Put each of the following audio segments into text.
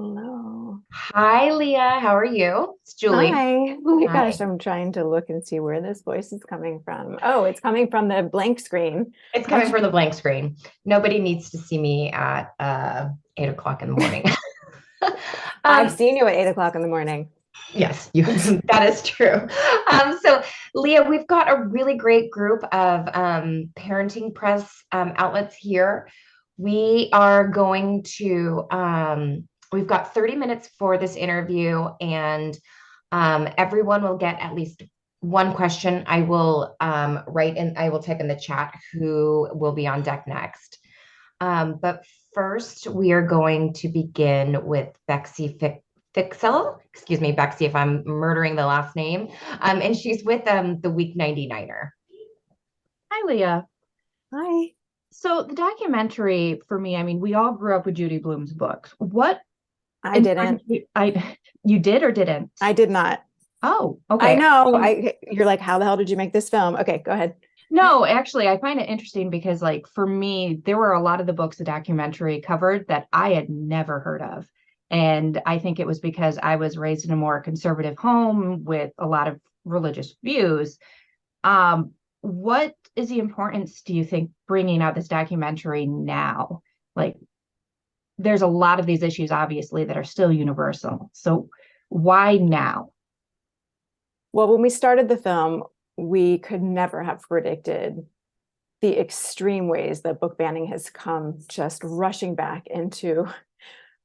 Hello. Hi, Leah. How are you? It's Julie. Hi. Oh my Hi. gosh, I'm trying to look and see where this voice is coming from. Oh, it's coming from the blank screen. It's coming Gotcha. from the blank screen. Nobody needs to see me at 8 o'clock in the morning. I've um, seen you at 8 o'clock in the morning. yes, that is true. So, Leah, we've got a really great group of parenting press outlets here. We are going to, we've got 30 minutes for this interview, and everyone will get at least one question. I will I will type in the chat who will be on deck next. But first, we are going to begin with Fixel. Excuse me, Bexy, if I'm murdering the last name. And she's with the Week 99er. Hi, Leah. Hi. So the documentary for me, I mean, we all grew up with Judy Blume's books. What I inspired didn't. you? You did or didn't? I did not. Oh, I okay. know. You're like, how the hell did you make this film? Okay, go ahead. No, actually, I find it interesting because, like, for me, there were a lot of the books the documentary covered that I had never heard of. And I think it was because I was raised in a more conservative home with a lot of religious views. What is the importance, do you think, bringing out this documentary now? Like, there's a lot of these issues, obviously, that are still universal. So why now? Well, when we started the film, we could never have predicted the extreme ways that book banning has come just rushing back into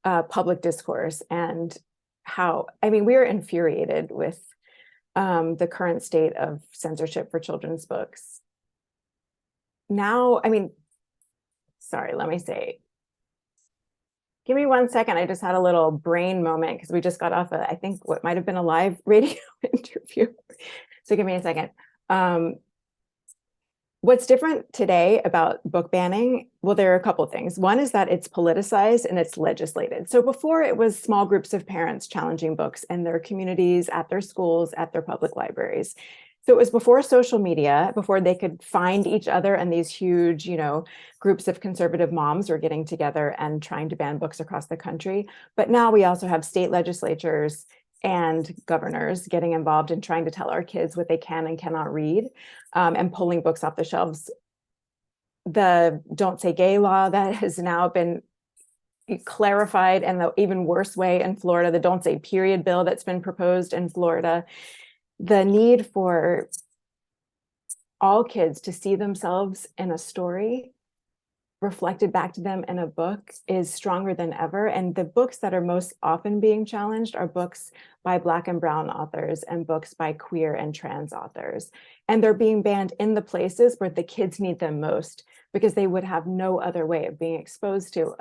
public discourse, and how, I mean, we are infuriated with the current state of censorship for children's books. Now, I mean, sorry, let me say, give me 1 second. I just had a little brain moment because we just got off I think what might have been a live radio interview. So give me a second. What's different today about book banning? Well, there are a couple of things. One is that it's politicized and it's legislated. So before, it was small groups of parents challenging books in their communities, at their schools, at their public libraries. So it was before social media, before they could find each other, and these huge, groups of conservative moms were getting together and trying to ban books across the country. But now we also have state legislatures and governors getting involved in trying to tell our kids what they can and cannot read, and pulling books off the shelves. The Don't Say Gay law that has now been clarified in the even worse way in Florida, the Don't Say Period bill that's been proposed in Florida. The need for all kids to see themselves in a story reflected back to them in a book is stronger than ever. And the books that are most often being challenged are books by Black and Brown authors and books by queer and trans authors. And they're being banned in the places where the kids need them most, because they would have no other way of being exposed to,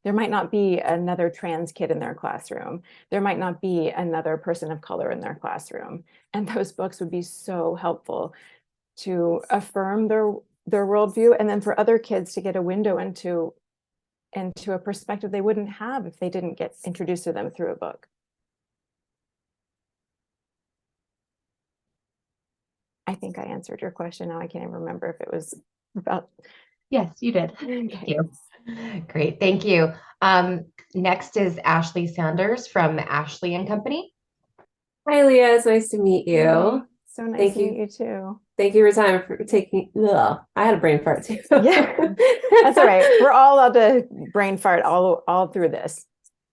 there might not be another trans kid in their classroom. There might not be another person of color in their classroom. And those books would be so helpful to affirm their worldview, and then for other kids to get a window into a perspective they wouldn't have if they didn't get introduced to them through a book. I think I answered your question. Now I can't even remember if it was about. Yes, you did. Okay. Thank you. Great, thank you. Next is Ashley Sanders from Ashley and Company. Hi, Leah. It's nice to meet Hey, you. so nice Thank to you. meet you too. Thank you for time for taking. Ugh, I had a brain fart too. Yeah, that's all right. We're all allowed to brain fart all through this.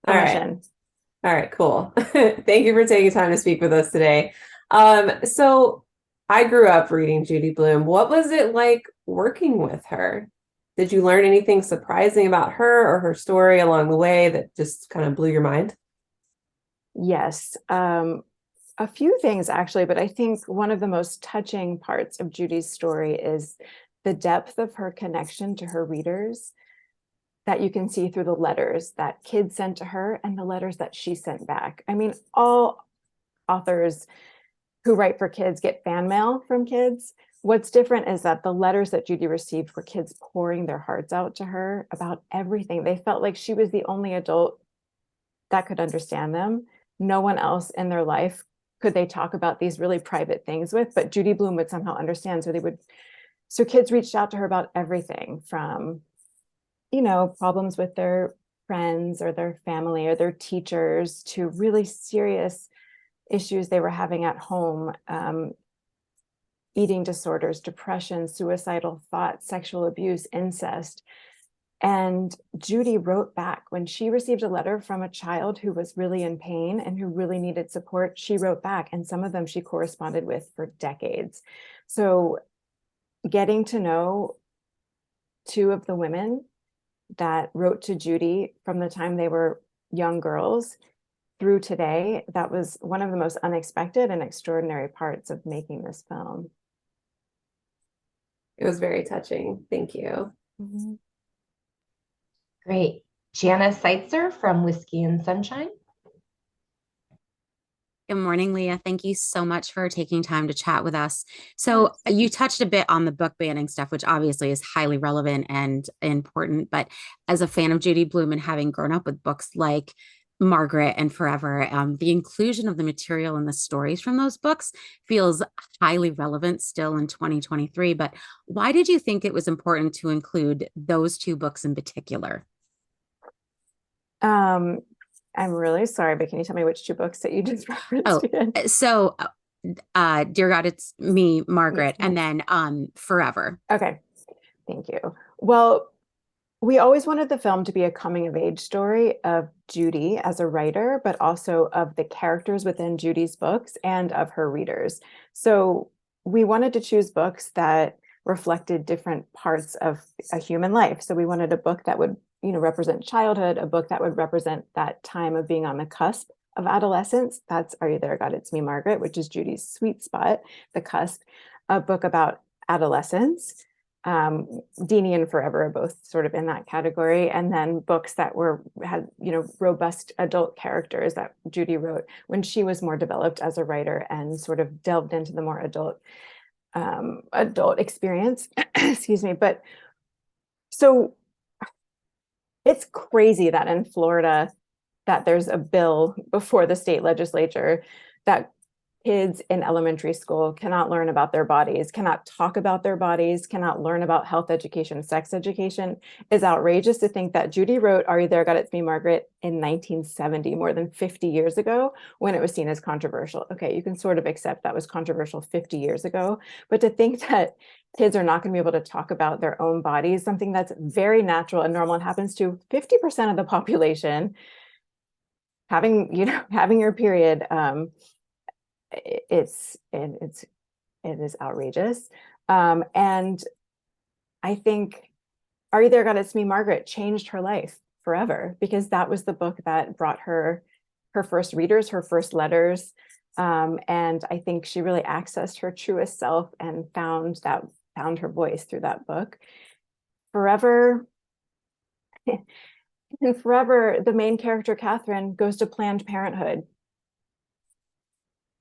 All right. Permission. All right, cool. Thank you for taking time to speak with us today. So I grew up reading Judy Blume. What was it like working with her? Did you learn anything surprising about her or her story along the way that just kind of blew your mind? Yes. A few things actually, but I think one of the most touching parts of Judy's story is the depth of her connection to her readers that you can see through the letters that kids sent to her and the letters that she sent back. I mean, all authors who write for kids get fan mail from kids. What's different is that the letters that Judy received were kids pouring their hearts out to her about everything. They felt like she was the only adult that could understand them. No one else in their life could they talk about these really private things with, but Judy Blume would somehow understand. So kids reached out to her about everything from, problems with their friends or their family or their teachers to really serious issues they were having at home, eating disorders, depression, suicidal thoughts, sexual abuse, incest. And Judy wrote back when she received a letter from a child who was really in pain and who really needed support. She wrote back, and some of them she corresponded with for decades. So getting to know two of the women that wrote to Judy from the time they were young girls through today, that was one of the most unexpected and extraordinary parts of making this film. It was very touching. Thank you. Mm-hmm. Great. Jana Seitzer from Whiskey and Sunshine. Good morning, Leah. Thank you so much for taking time to chat with us. So you touched a bit on the book banning stuff, which obviously is highly relevant and important. But as a fan of Judy Blume and having grown up with books like Margaret and Forever, the inclusion of the material and the stories from those books feels highly relevant still in 2023. But why did you think it was important to include those two books in particular? I'm really sorry, but can you tell me which two books that you just referenced again? So Dear God, It's Me, Margaret, and then Forever. Okay, thank you. Well, we always wanted the film to be a coming of age story of Judy as a writer, but also of the characters within Judy's books and of her readers. So we wanted to choose books that reflected different parts of a human life. So we wanted a book that would, represent childhood, a book that would represent that time of being on the cusp of adolescence. That's Are You There, God? It's Me, Margaret, which is Judy's sweet spot, the cusp. A book about adolescence. Deanie and Forever are both sort of in that category. And then books that had robust adult characters that Judy wrote when she was more developed as a writer and sort of delved into the more adult experience. Excuse me. But so it's crazy that in Florida that there's a bill before the state legislature that kids in elementary school cannot learn about their bodies, cannot talk about their bodies, cannot learn about health education, sex education. Is outrageous to think that Judy wrote Are You There, God? It's Me, Margaret in 1970, more than 50 years ago, when it was seen as controversial. Okay, you can sort of accept that was controversial 50 years ago, but to think that kids are not going to be able to talk about their own bodies, something that's very natural and normal and happens to 50% of the population, having your period, it is outrageous. And I think Are You There, God? It's Me, Margaret changed her life forever, because that was the book that brought her first readers, her first letters. And I think she really accessed her truest self and found her voice through that book. Forever, in Forever, the main character, Catherine, goes to Planned Parenthood.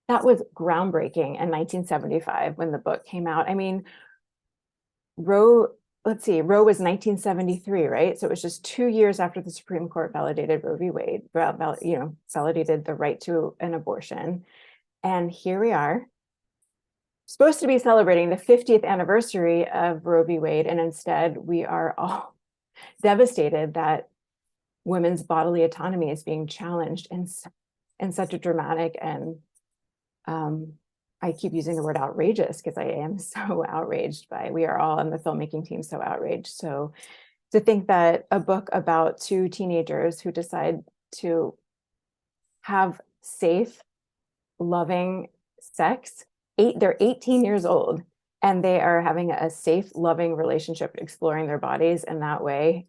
That was groundbreaking in 1975 when the book came out. I mean, Roe was 1973, right? So it was just 2 years after the Supreme Court validated Roe v. Wade, validated the right to an abortion. And here we are, supposed to be celebrating the 50th anniversary of Roe v. Wade, and instead we are all devastated that women's bodily autonomy is being challenged in such a dramatic and I keep using the word outrageous because I am so outraged we are all on the filmmaking team so outraged. So to think that a book about two teenagers who decide to have safe, loving sex, they're 18 years old, and they are having a safe, loving relationship, exploring their bodies in that way,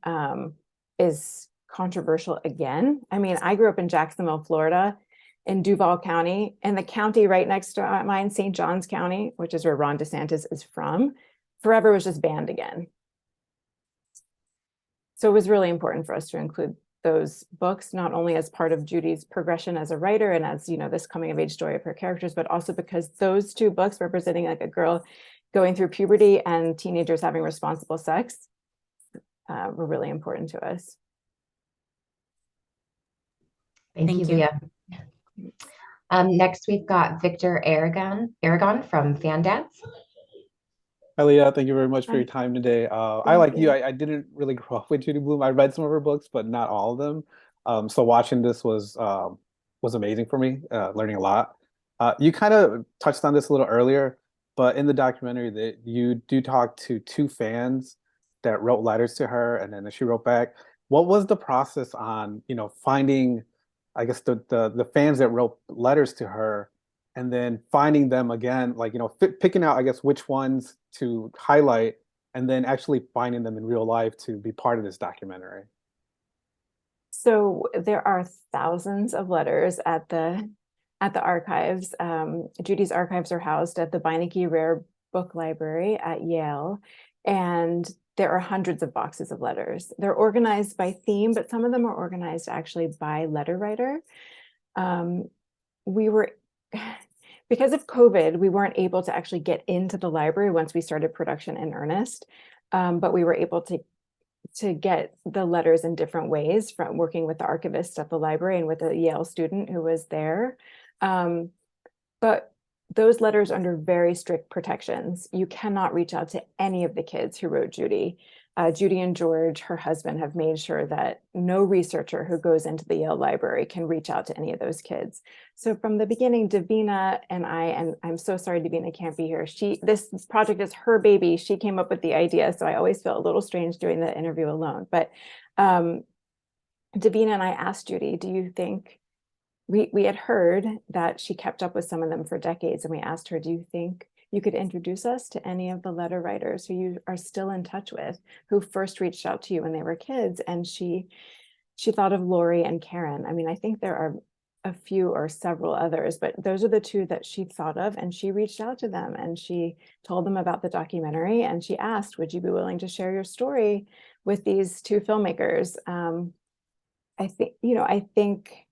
is controversial again. I mean, I grew up in Jacksonville, Florida, in Duval County, and the county right next to mine, St. Johns County, which is where Ron DeSantis is from. Forever was just banned again. So it was really important for us to include those books, not only as part of Judy's progression as a writer and as, this coming of age story of her characters, but also because those two books representing like a girl going through puberty and teenagers having responsible sex were really important to us. Thank you, Leah. Next, we've got Victor Aragon from Fandance. Hi, Leah. Thank you very much for your Hi. time today. I, Thank like you, you. I didn't really grow up with Judy Blume. I read some of her books, but not all of them. So watching this was amazing for me, learning a lot. You kind of touched on this a little earlier, but in the documentary that you do talk to two fans that wrote letters to her, and then she wrote back. What was the process on, finding, I guess the fans that wrote letters to her, and then finding them again, like, picking out, I guess, which ones to highlight, and then actually finding them in real life to be part of this documentary? So there are thousands of letters at the archives. Judy's archives are housed at the Beinecke Rare Book Library at Yale, and there are hundreds of boxes of letters. They're organized by theme, but some of them are organized actually by letter writer. We were, because of COVID, we weren't able to actually get into the library once we started production in earnest, but we were able to get the letters in different ways from working with the archivist at the library and with a Yale student who was there. But those letters are under very strict protections. You cannot reach out to any of the kids who wrote Judy. Judy and George, her husband, have made sure that no researcher who goes into the Yale Library can reach out to any of those kids. So from the beginning, Davina and I'm so sorry Davina can't be here. This project is her baby. She came up with the idea, so I always feel a little strange doing the interview alone. But Davina and I asked Judy, do you think, we had heard that she kept up with some of them for decades, and we asked her, do you think you could introduce us to any of the letter writers who you are still in touch with, who first reached out to you when they were kids? And she thought of Lori and Karen. I mean, I think there are a few or several others, but those are the two that she thought of, and she reached out to them and she told them about the documentary, and she asked, would you be willing to share your story with these two filmmakers? I think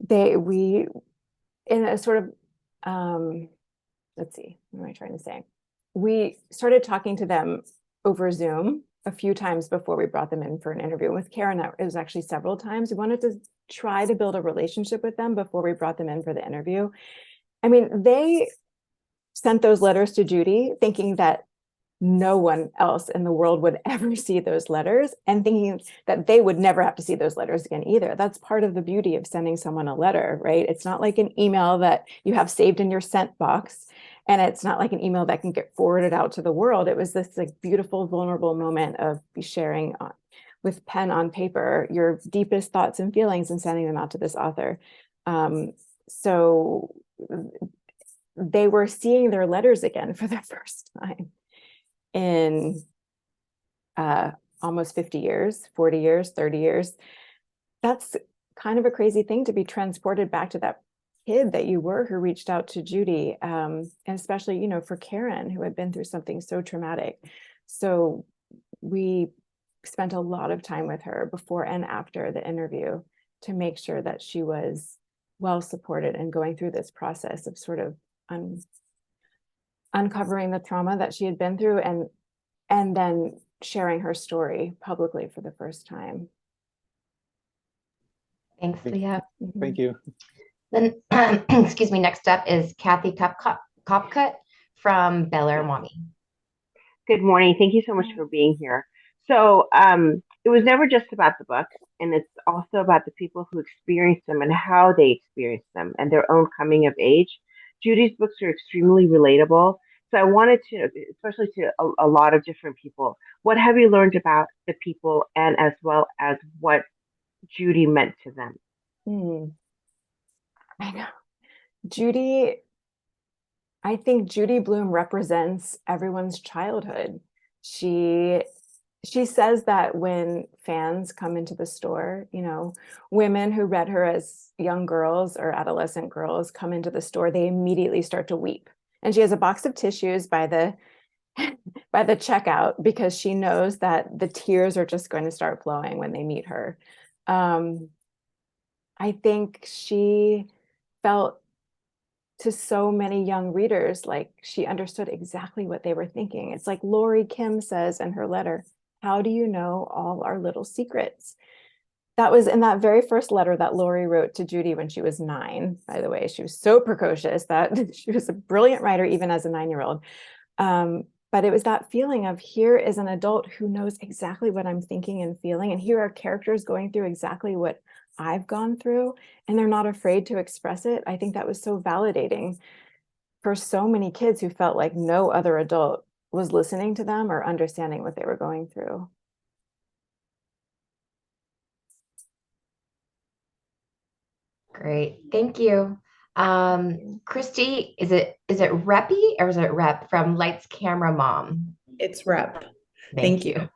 we in a sort of let's see, what am I trying to say? We started talking to them over Zoom a few times before we brought them in for an interview. With Karen, it was actually several times. We wanted to try to build a relationship with them before we brought them in for the interview. I mean, they sent those letters to Judy thinking that no one else in the world would ever see those letters, and thinking that they would never have to see those letters again either. That's part of the beauty of sending someone a letter, right? It's not like an email that you have saved in your sent box, and it's not like an email that can get forwarded out to the world. It was this like beautiful, vulnerable moment of sharing with pen on paper your deepest thoughts and feelings and sending them out to this author. So they were seeing their letters again for the first time in almost 50 years, 40 years, 30 years. That's kind of a crazy thing, to be transported back to that kid that you were who reached out to Judy, and especially, for Karen, who had been through something so traumatic. So we spent a lot of time with her before and after the interview to make sure that she was well supported and going through this process of sort of uncovering the trauma that she had been through, and then sharing her story publicly for the first time. Thanks, Leah. Thank you. Then, excuse me, next up is Kathy Copcutt from Bel Air Mommy. Good morning. Thank you so much for being here. So it was never just about the book, and it's also about the people who experience them and how they experience them and their own coming of age. Judy's books are extremely relatable. So I wanted to, especially to a lot of different people, what have you learned about the people, and as well as what Judy meant to them? I know. Judy, I think Judy Blume represents everyone's childhood. She says that when fans come into the store, women who read her as young girls or adolescent girls come into the store, they immediately start to weep. And she has a box of tissues by the checkout, because she knows that the tears are just going to start flowing when they meet her. I think she felt, to so many young readers, like she understood exactly what they were thinking. It's like Lori Kim says in her letter, how do you know all our little secrets? That was in that very first letter that Lori wrote to Judy when she was 9, by the way. She was so precocious that she was a brilliant writer even as a 9-year-old. But it was that feeling of, here is an adult who knows exactly what I'm thinking and feeling, and here are characters going through exactly what I've gone through, and they're not afraid to express it. I think that was so validating for so many kids who felt like no other adult was listening to them or understanding what they were going through. Great, thank you. Christy, is it Reppy or is it Rep from Lights Camera Mom? It's Rep. Thank you.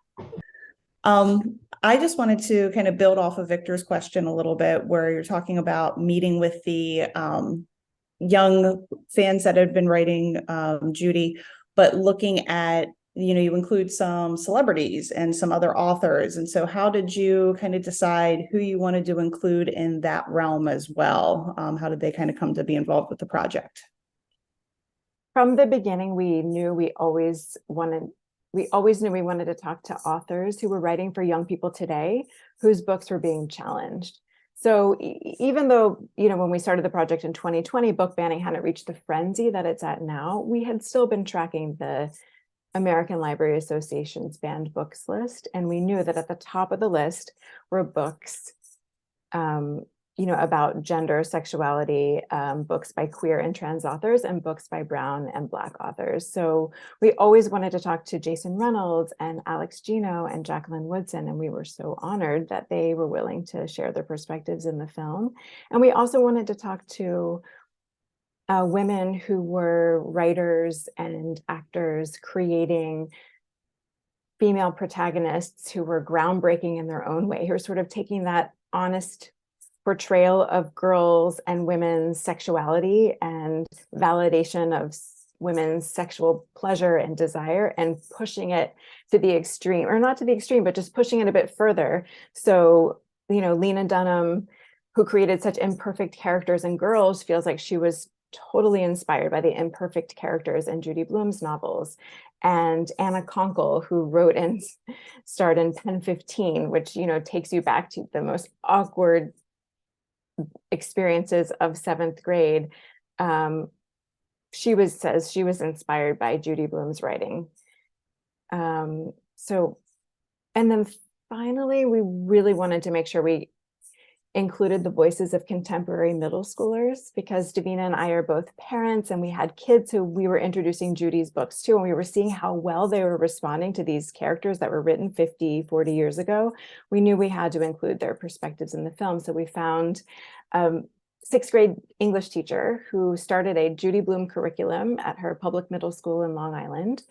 I just wanted to kind of build off of Victor's question a little bit, where you're talking about meeting with the young fans that have been writing Judy, but looking at, you include some celebrities and some other authors. And so how did you kind of decide who you wanted to include in that realm as well? How did they kind of come to be involved with the project? From the beginning, we knew we always knew we wanted to talk to authors who were writing for young people today, whose books were being challenged. So even though, when we started the project in 2020, book banning hadn't reached the frenzy that it's at now, we had still been tracking the American Library Association's banned books list. And we knew that at the top of the list were books, about gender, sexuality, books by queer and trans authors, and books by brown and Black authors. So we always wanted to talk to Jason Reynolds and Alex Gino and Jacqueline Woodson, and we were so honored that they were willing to share their perspectives in the film. And we also wanted to talk to women who were writers and actors creating female protagonists who were groundbreaking in their own way, who were sort of taking that honest portrayal of girls and women's sexuality and validation of women's sexual pleasure and desire and pushing it to the extreme, or not to the extreme, but just pushing it a bit further. So, Lena Dunham, who created such imperfect characters in Girls, feels like she was totally inspired by the imperfect characters in Judy Blume's novels. And Anna Konkle, who wrote and starred in Pen 15, which, takes you back to the most awkward experiences of 7th grade. She says she was inspired by Judy Blume's writing. And then finally, we really wanted to make sure we included the voices of contemporary middle schoolers, because Davina and I are both parents, and we had kids who we were introducing Judy's books to, and we were seeing how well they were responding to these characters that were written 50, 40 years ago. We knew we had to include their perspectives in the film. So we found a 6th grade English teacher who started a Judy Blume curriculum at her public middle school in Long Island.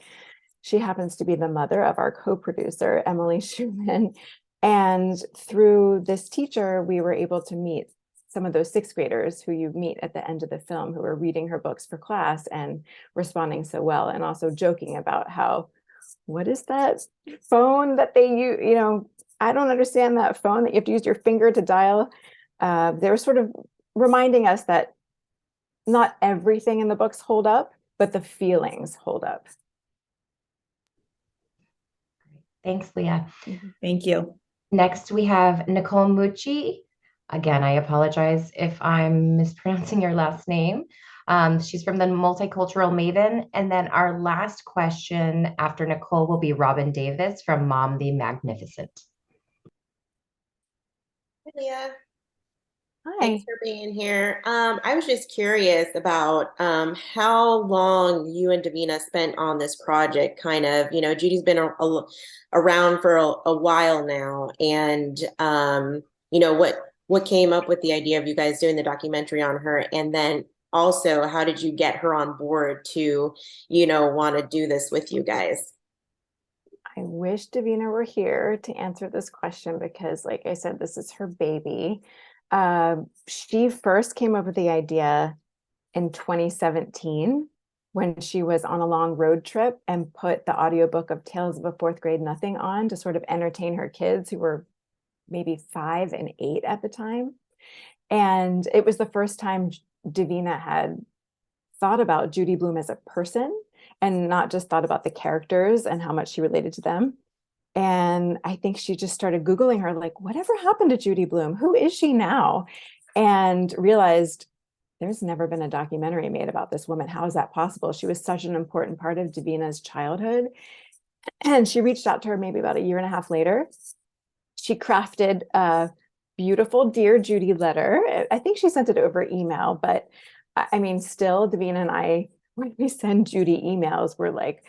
She happens to be the mother of our co-producer, Emily Schumann. And through this teacher, we were able to meet some of those 6th graders who you meet at the end of the film, who are reading her books for class and responding so well, and also joking about how, what is that phone that they use? I don't understand that phone that you have to use your finger to dial. They were sort of reminding us that not everything in the books hold up, but the feelings hold up. Thanks, Leah. Thank you. Next, we have Nicole Mucci. Again, I apologize if I'm mispronouncing your last name. She's from the Multicultural Maven. And then our last question after Nicole will be Robin Davis from Mom the Magnificent. Hi, Leah. Hi. Thanks for being here. I was just curious about how long you and Davina spent on this project. Kind of, Judy's been around for a while now, and what came up with the idea of you guys doing the documentary on her, and then also how did you get her on board to, want to do this with you guys? I wish Davina were here to answer this question, because, like I said, this is her baby. She first came up with the idea in 2017 when she was on a long road trip and put the audiobook of Tales of a 4th Grade Nothing on to sort of entertain her kids, who were maybe 5 and 8 at the time. And it was the first time Davina had thought about Judy Blume as a person, and not just thought about the characters and how much she related to them. And I think she just started Googling her, like, whatever happened to Judy Blume? Who is she now? And realized there's never been a documentary made about this woman. How is that possible? She was such an important part of Davina's childhood. And she reached out to her maybe about a year and a half later. She crafted a beautiful Dear Judy letter. I think she sent it over email, but I mean, still, Davina and I, when we send Judy emails, we're like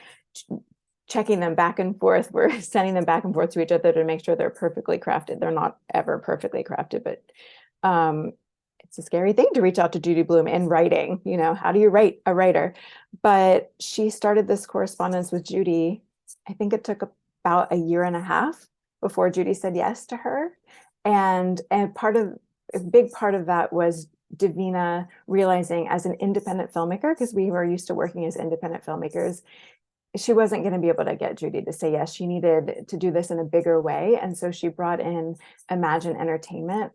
checking them back and forth. We're sending them back and forth to each other to make sure they're perfectly crafted. They're not ever perfectly crafted, but it's a scary thing to reach out to Judy Blume in writing. You know, how do you write a writer? But she started this correspondence with Judy. I think it took about a year and a half before Judy said yes to her. And a big part of that was Davina realizing, as an independent filmmaker, because we were used to working as independent filmmakers, she wasn't going to be able to get Judy to say yes. She needed to do this in a bigger way. And so she brought in Imagine Entertainment,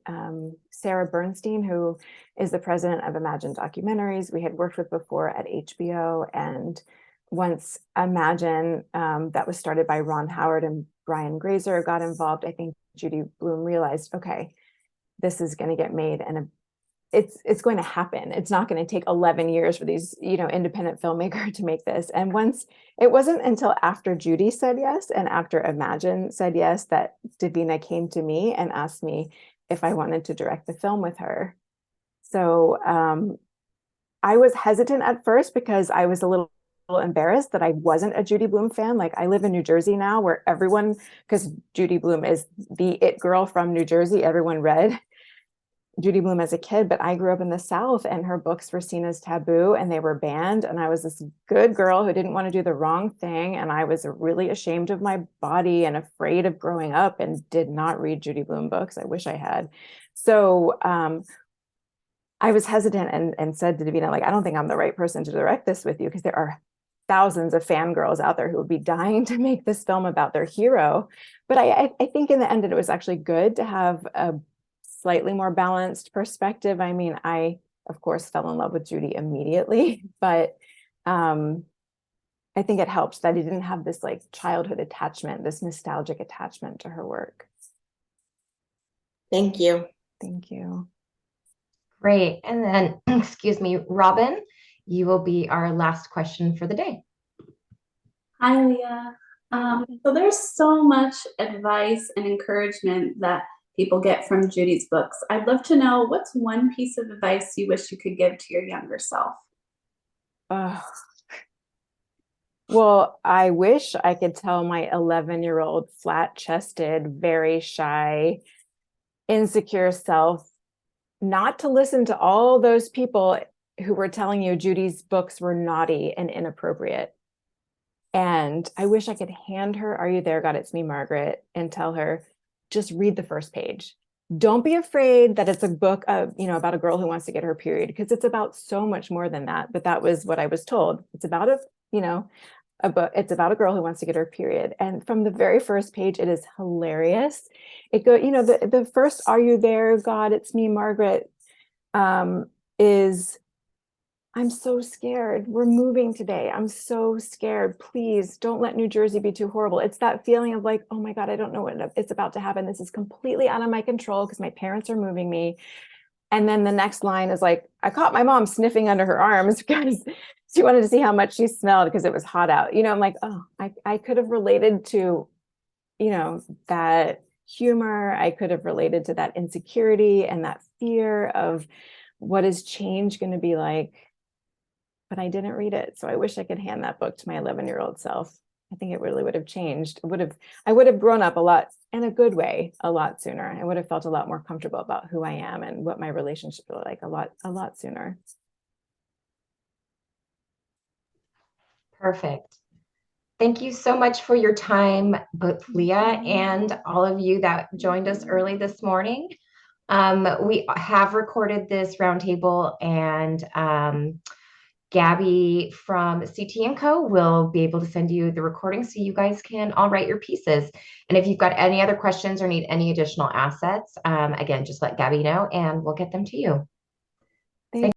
Sarah Bernstein, who is the president of Imagine Documentaries, we had worked with before at HBO. And once Imagine, that was started by Ron Howard and Brian Grazer, got involved, I think Judy Blume realized, okay, this is going to get made, and it's going to happen. It's not going to take 11 years for these, independent filmmaker to make this. And once, it wasn't until after Judy said yes and after Imagine said yes that Davina came to me and asked me if I wanted to direct the film with her. So I was hesitant at first because I was a little embarrassed that I wasn't a Judy Blume fan. Like, I live in New Jersey now, where everyone, because Judy Blume is the it girl from New Jersey, everyone read Judy Blume as a kid, but I grew up in the South and her books were seen as taboo and they were banned. And I was this good girl who didn't want to do the wrong thing. And I was really ashamed of my body and afraid of growing up and did not read Judy Blume books. I wish I had. So I was hesitant and said to Davina, like, I don't think I'm the right person to direct this with you, because there are thousands of fangirls out there who would be dying to make this film about their hero. But I think in the end, it was actually good to have a slightly more balanced perspective. I mean, I, of course, fell in love with Judy immediately, but I think it helped that he didn't have this like childhood attachment, this nostalgic attachment to her work. Thank you. Thank you. Great. And then, excuse me, Robin, you will be our last question for the day. Hi, Leah. So there's so much advice and encouragement that people get from Judy's books. I'd love to know, what's one piece of advice you wish you could give to your younger self? Well, I wish I could tell my 11-year-old flat-chested, very shy, insecure self not to listen to all those people who were telling you Judy's books were naughty and inappropriate. And I wish I could hand her Are You There, God? It's Me, Margaret, and tell her, just read the first page. Don't be afraid that it's a book of, about a girl who wants to get her period, because it's about so much more than that. But that was what I was told. It's about a book. It's about a girl who wants to get her period. And from the very first page, it is hilarious. It goes, the first Are You There, God? It's Me, Margaret, is, I'm so scared. We're moving today. I'm so scared. Please don't let New Jersey be too horrible. It's that feeling of like, oh my God, I don't know what it's about to happen. This is completely out of my control because my parents are moving me. And then the next line is like, I caught my mom sniffing under her arms because she wanted to see how much she smelled because it was hot out. I'm like, oh, I could have related to, that humor. I could have related to that insecurity and that fear of what is change going to be like. But I didn't read it. So I wish I could hand that book to my 11-year-old self. I think it really would have changed. I would have grown up a lot, in a good way, a lot sooner. I would have felt a lot more comfortable about who I am and what my relationship was like a lot sooner. Perfect. Thank you so much for your time, both Leah and all of you that joined us early this morning. We have recorded this roundtable, and Gabby from CT & Co will be able to send you the recording so you guys can all write your pieces. And if you've got any other questions or need any additional assets, again, just let Gabby know and we'll get them to you.